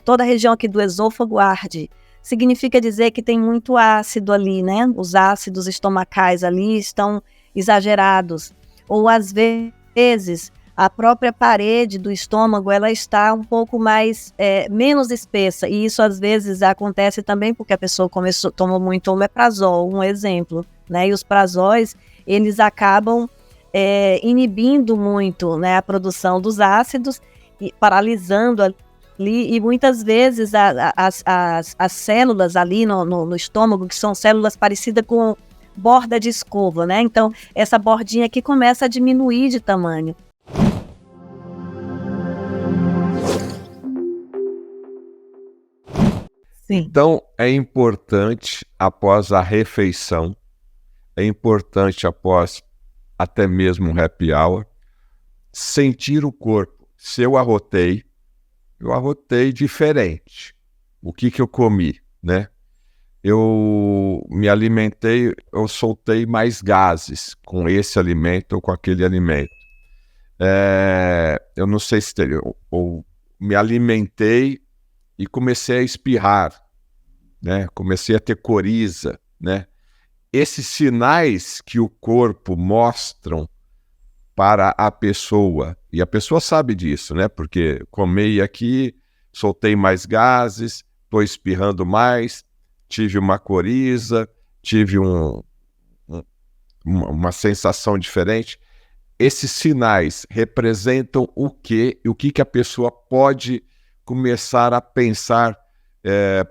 toda a região aqui do esôfago arde. Significa dizer que tem muito ácido ali, né? Os ácidos estomacais ali estão exagerados. Ou às vezes a própria parede do estômago ela está um pouco mais, menos espessa. E isso às vezes acontece também porque a pessoa tomou muito omeprazol, um exemplo, né? E os prazóis, eles acabam inibindo muito, né, a produção dos ácidos e paralisando ali, e muitas vezes as células ali no estômago, que são células parecidas com borda de escova, né? Então, essa bordinha aqui começa a diminuir de tamanho. Sim. Então, é importante, após a refeição, é importante após até mesmo um happy hour, sentir o corpo. Se eu arrotei diferente. O que eu comi, né? Eu me alimentei, eu soltei mais gases com esse alimento ou com aquele alimento. Eu não sei se ou me alimentei e comecei a espirrar, né? Comecei a ter coriza, né? Esses sinais que o corpo mostram para a pessoa, e a pessoa sabe disso, né? Porque comei aqui, soltei mais gases, estou espirrando mais, tive uma coriza, tive uma sensação diferente. Esses sinais representam o quê? E o que a pessoa pode começar a pensar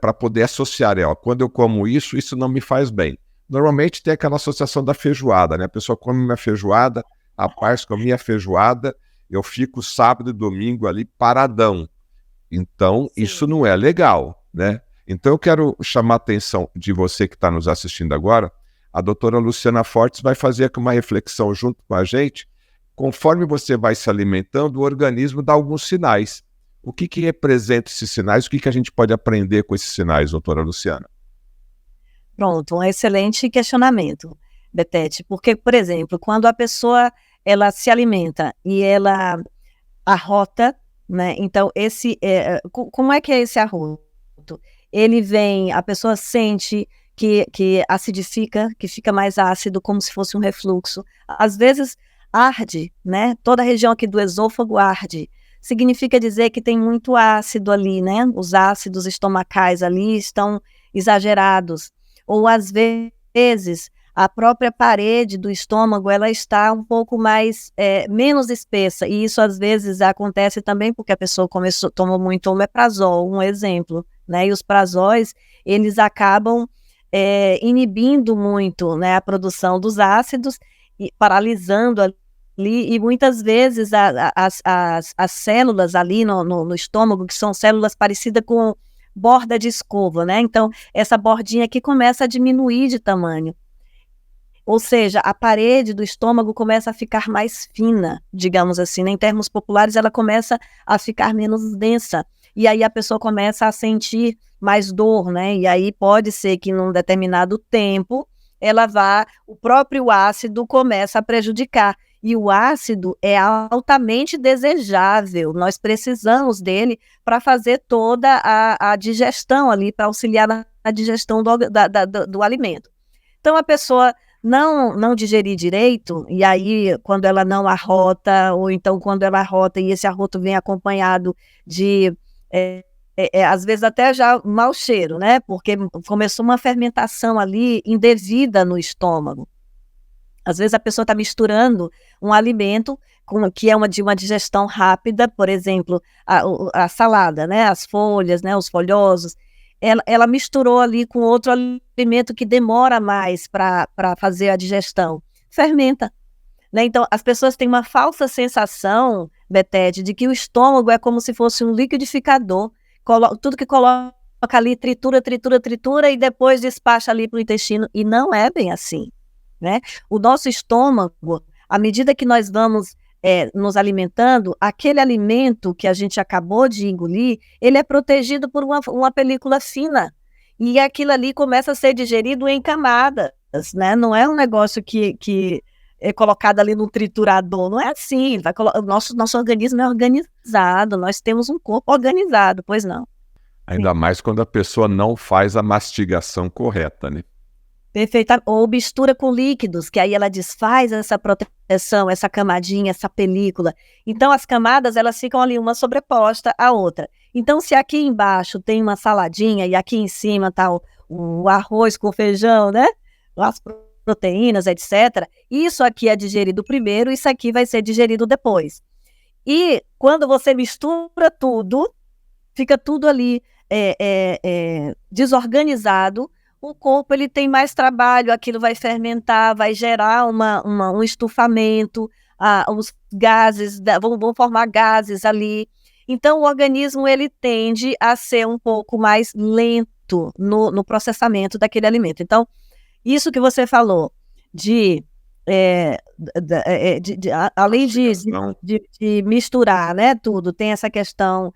para poder associar. Quando eu como isso, isso não me faz bem. Normalmente tem aquela associação da feijoada, né? A pessoa come uma feijoada, a parte com a minha feijoada, eu fico sábado e domingo ali paradão. Então, sim, isso não é legal, né? Então, eu quero chamar a atenção de você que está nos assistindo agora. A doutora Luciana Fortes vai fazer aqui uma reflexão junto com a gente. Conforme você vai se alimentando, o organismo dá alguns sinais. O que representa esses sinais? O que a gente pode aprender com esses sinais, doutora Luciana? Pronto, um excelente questionamento, Betete, porque, por exemplo, quando a pessoa ela se alimenta e ela arrota, né? Então, como é que é esse arroto? Ele vem, a pessoa sente que acidifica, que fica mais ácido, como se fosse um refluxo. Às vezes arde, né? Toda a região aqui do esôfago arde. Significa dizer que tem muito ácido ali, né? Os ácidos estomacais ali estão exagerados. Ou às vezes a própria parede do estômago ela está um pouco mais, menos espessa, e isso às vezes acontece também porque a pessoa tomou muito omeprazol, um exemplo, né? E os prazóis, eles acabam inibindo muito, né, a produção dos ácidos e paralisando ali, e muitas vezes as células ali no estômago, que são células parecidas com borda de escova, né? Então, essa bordinha aqui começa a diminuir de tamanho. Ou seja, a parede do estômago começa a ficar mais fina, digamos assim, né? Em termos populares, ela começa a ficar menos densa. E aí a pessoa começa a sentir mais dor, né? E aí pode ser que num determinado tempo o próprio ácido começa a prejudicar. E o ácido é altamente desejável, nós precisamos dele para fazer toda a digestão ali, para auxiliar na digestão do alimento. Então, a pessoa não digerir direito, e aí quando ela não arrota, ou então quando ela arrota e esse arroto vem acompanhado de, às vezes até já mau cheiro, né? Porque começou uma fermentação ali indevida no estômago. Às vezes a pessoa está misturando um alimento que é de uma digestão rápida, por exemplo, a salada, né? As folhas, né? Os folhosos. Ela misturou ali com outro alimento que demora mais para fazer a digestão. Fermenta, né? Então, as pessoas têm uma falsa sensação, Betete, de que o estômago é como se fosse um liquidificador. Tudo que coloca ali, tritura, e depois despacha ali para o intestino. E não é bem assim, né? O nosso estômago, à medida que nós vamos nos alimentando, aquele alimento que a gente acabou de engolir, ele é protegido por uma película fina, e aquilo ali começa a ser digerido em camadas, né? Não é um negócio que é colocado ali no triturador, não é assim. Nosso organismo é organizado, nós temos um corpo organizado, pois não. Ainda mais quando a pessoa não faz a mastigação correta, né? Perfeita. Ou mistura com líquidos, que aí ela desfaz essa proteção, essa camadinha, essa película. Então, as camadas, elas ficam ali uma sobreposta à outra. Então, se aqui embaixo tem uma saladinha e aqui em cima está o arroz com feijão, né? As proteínas, etc. Isso aqui é digerido primeiro, isso aqui vai ser digerido depois. E quando você mistura tudo, fica tudo ali desorganizado, o corpo ele tem mais trabalho, aquilo vai fermentar, vai gerar um estufamento, os gases, vão formar gases ali. Então, o organismo ele tende a ser um pouco mais lento no processamento daquele alimento. Então, isso que você falou, além de misturar, né, tudo, tem essa questão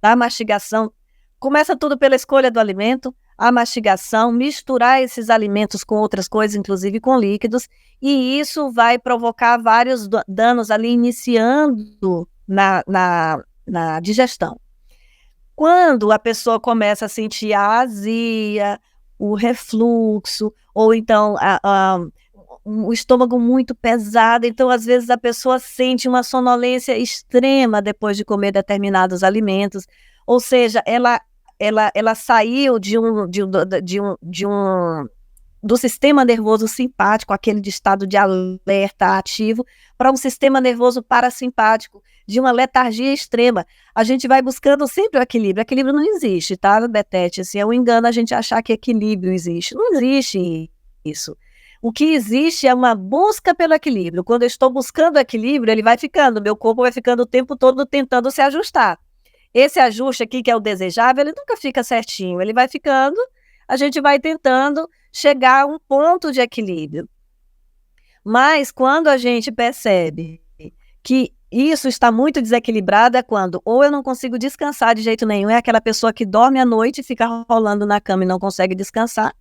da mastigação. Começa tudo pela escolha do alimento, a mastigação, misturar esses alimentos com outras coisas, inclusive com líquidos, e isso vai provocar vários danos ali, iniciando na digestão. Quando a pessoa começa a sentir a azia, o refluxo, ou então o estômago muito pesado, então às vezes a pessoa sente uma sonolência extrema depois de comer determinados alimentos, ou seja, ela saiu do sistema nervoso simpático, aquele de estado de alerta ativo, para um sistema nervoso parasimpático, de uma letargia extrema. A gente vai buscando sempre o equilíbrio. Equilíbrio não existe, tá, Betete? Assim, é um engano a gente achar que equilíbrio existe. Não existe isso. O que existe é uma busca pelo equilíbrio. Quando eu estou buscando o equilíbrio, ele vai ficando, meu corpo vai ficando o tempo todo tentando se ajustar. Esse ajuste aqui, que é o desejável, ele nunca fica certinho, ele vai ficando, a gente vai tentando chegar a um ponto de equilíbrio. Mas quando a gente percebe que isso está muito desequilibrado, é quando ou eu não consigo descansar de jeito nenhum, é aquela pessoa que dorme à noite e fica rolando na cama e não consegue descansar,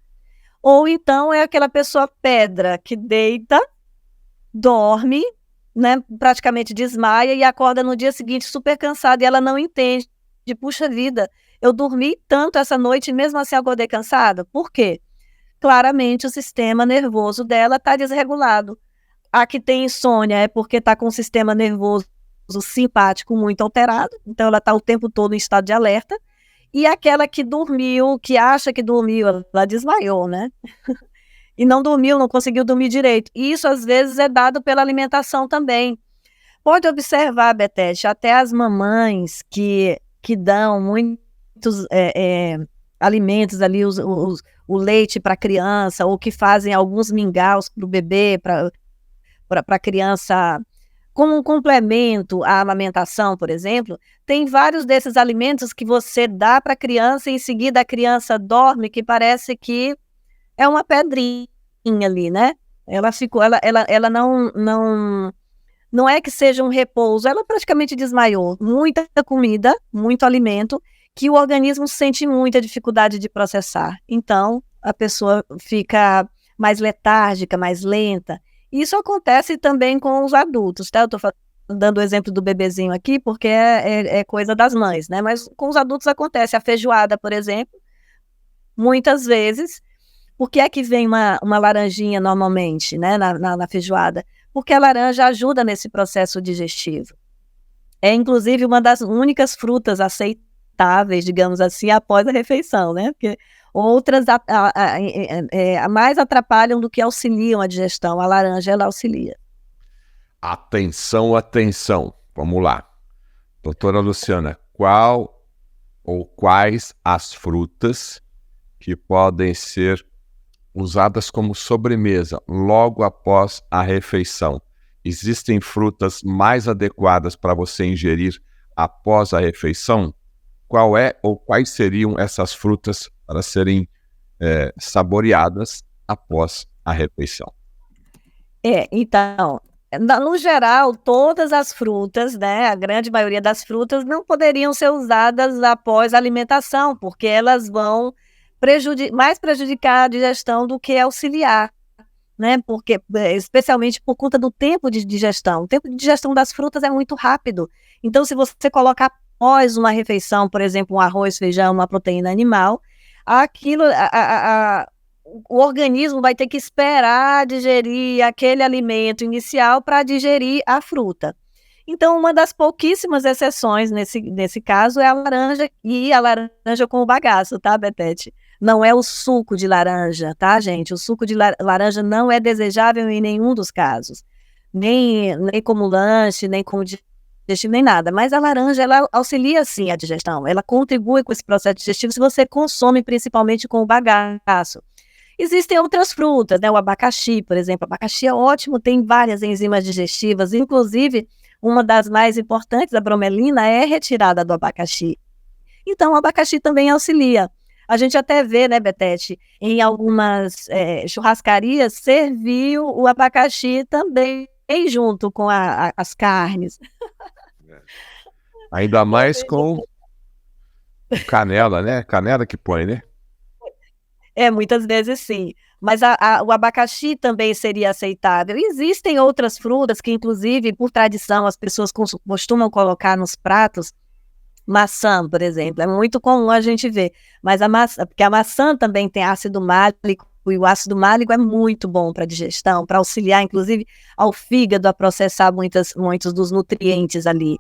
ou então é aquela pessoa pedra que deita, dorme, né, praticamente desmaia e acorda no dia seguinte super cansada e ela não entende, puxa vida, eu dormi tanto essa noite e mesmo assim acordei cansada. Por quê? Claramente o sistema nervoso dela está desregulado. A que tem insônia é porque está com o sistema nervoso simpático muito alterado, então ela está o tempo todo em estado de alerta, e aquela que dormiu, que acha que dormiu, ela desmaiou, né? E não dormiu, não conseguiu dormir direito. E isso, às vezes, é dado pela alimentação também. Pode observar, Betete, até as mamães que dão muitos alimentos ali, o leite para a criança, ou que fazem alguns mingaus para o bebê, para a criança, como um complemento à amamentação, por exemplo, tem vários desses alimentos que você dá para a criança e em seguida a criança dorme, que parece que é uma pedrinha ali, né? Ela não é que seja um repouso, ela praticamente desmaiou. Muita comida, muito alimento, que o organismo sente muita dificuldade de processar. Então, a pessoa fica mais letárgica, mais lenta. Isso acontece também com os adultos, tá? Eu estou dando o exemplo do bebezinho aqui, porque é coisa das mães, né? Mas com os adultos acontece. A feijoada, por exemplo, muitas vezes. Por que é que vem uma laranjinha normalmente, né, na feijoada? Porque a laranja ajuda nesse processo digestivo. É, inclusive, uma das únicas frutas aceitáveis, digamos assim, após a refeição, né? Porque outras mais atrapalham do que auxiliam a digestão. A laranja, ela auxilia. Atenção, atenção. Vamos lá. Doutora Luciana, qual ou quais as frutas que podem ser usadas como sobremesa logo após a refeição? Existem frutas mais adequadas para você ingerir após a refeição? Qual é ou quais seriam essas frutas para serem saboreadas após a refeição? Então, no geral, todas as frutas, né, a grande maioria das frutas não poderiam ser usadas após a alimentação, porque elas vão mais prejudicar a digestão do que auxiliar, né? Porque, especialmente por conta do tempo de digestão. O tempo de digestão das frutas é muito rápido. Então, se você colocar após uma refeição, por exemplo, um arroz, feijão, uma proteína animal, aquilo, o organismo vai ter que esperar digerir aquele alimento inicial para digerir a fruta. Então, uma das pouquíssimas exceções nesse caso é a laranja, e a laranja com o bagaço, tá, Betete? Não é o suco de laranja, tá, gente? O suco de laranja não é desejável em nenhum dos casos. Nem como lanche, nem como digestivo, nem nada. Mas a laranja, ela auxilia, sim, a digestão. Ela contribui com esse processo digestivo se você consome principalmente com o bagaço. Existem outras frutas, né? O abacaxi, por exemplo. O abacaxi é ótimo, tem várias enzimas digestivas, inclusive uma das mais importantes, a bromelina, é retirada do abacaxi. Então, o abacaxi também auxilia. A gente até vê, né, Betete, em algumas churrascarias, serviu o abacaxi também junto com as carnes. Ainda mais com canela, né? Canela que põe, né? Muitas vezes sim. Mas o abacaxi também seria aceitável. Existem outras frutas que, inclusive, por tradição, as pessoas costumam colocar nos pratos. Maçã, por exemplo, é muito comum a gente ver. Mas porque a maçã também tem ácido málico, e o ácido málico é muito bom para a digestão, para auxiliar, inclusive, ao fígado a processar muitos dos nutrientes ali.